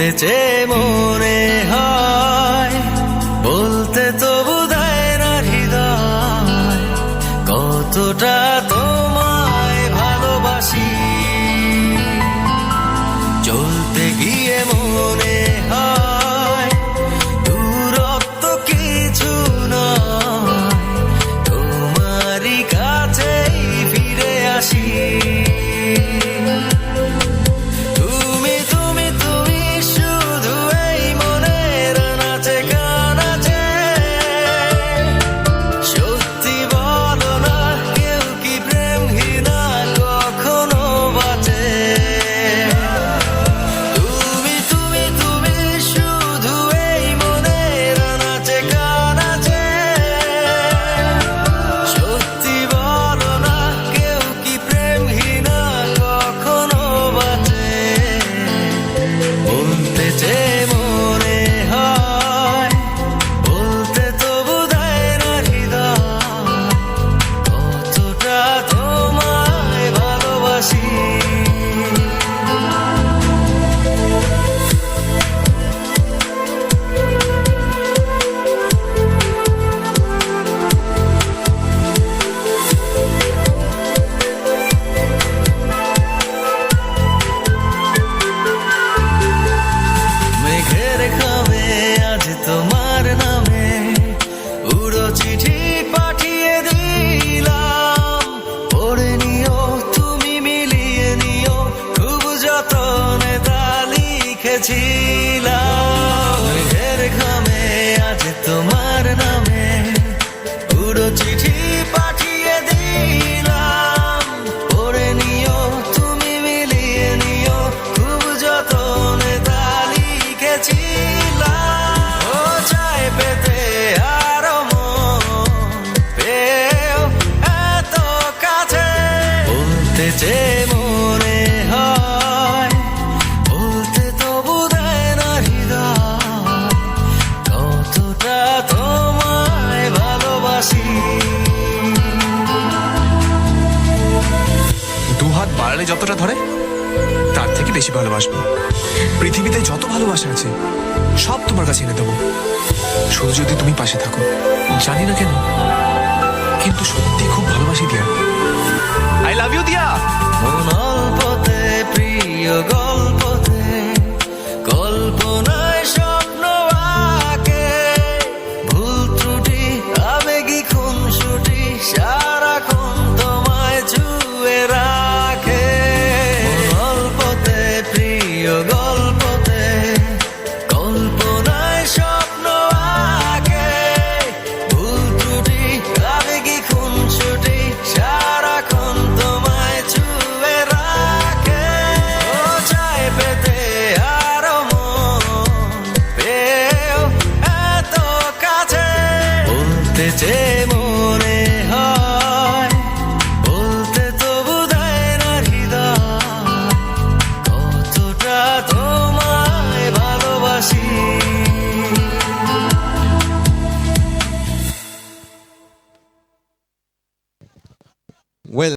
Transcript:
বলতে যে মনে হয় বলতে তবু দেয় না হৃদয়, কতটা তোমায় ভালোবাসি। চলতে গিয়ে মনে হয় দূরত্ব কিছু নয়, তোমারই কাছেই ফিরে আসি। তোমার নামে উড়ো চিঠি পাঠিয়ে দিলাম, পড়ে নিও তুমি মিলিয়ে নিও, খুব যতনে তা লিখেছিলাম। মেঘের ঘামে আজ তোমার নামে উড়ো চিঠি পাঠিয়ে দিলাম, পড়ে নিও তুমি মিলিয়ে নিও, খুব যতনে তা লিখেছিলাম। পেতে আরো মন পেও এত কাছে, বলতে যে মনে হয় বলতে তবু দেয় না হৃদয়, কতটা তোমায় ভালোবাসি। দুহাত বাড়ালে যতটা ধরে তার থেকে বেশি ভালোবাসবো। পৃথিবীতে যত ভালোবাসা আছে সব তোমার কাছে এনে দেবো, শুধু যদি তুমি পাশে থাকো। জানি না কেন, কিন্তু সত্যি খুব ভালোবাসি দিয়া। আই লাভ ইউ দিয়া। মন অল্পতে প্রিয় গল্প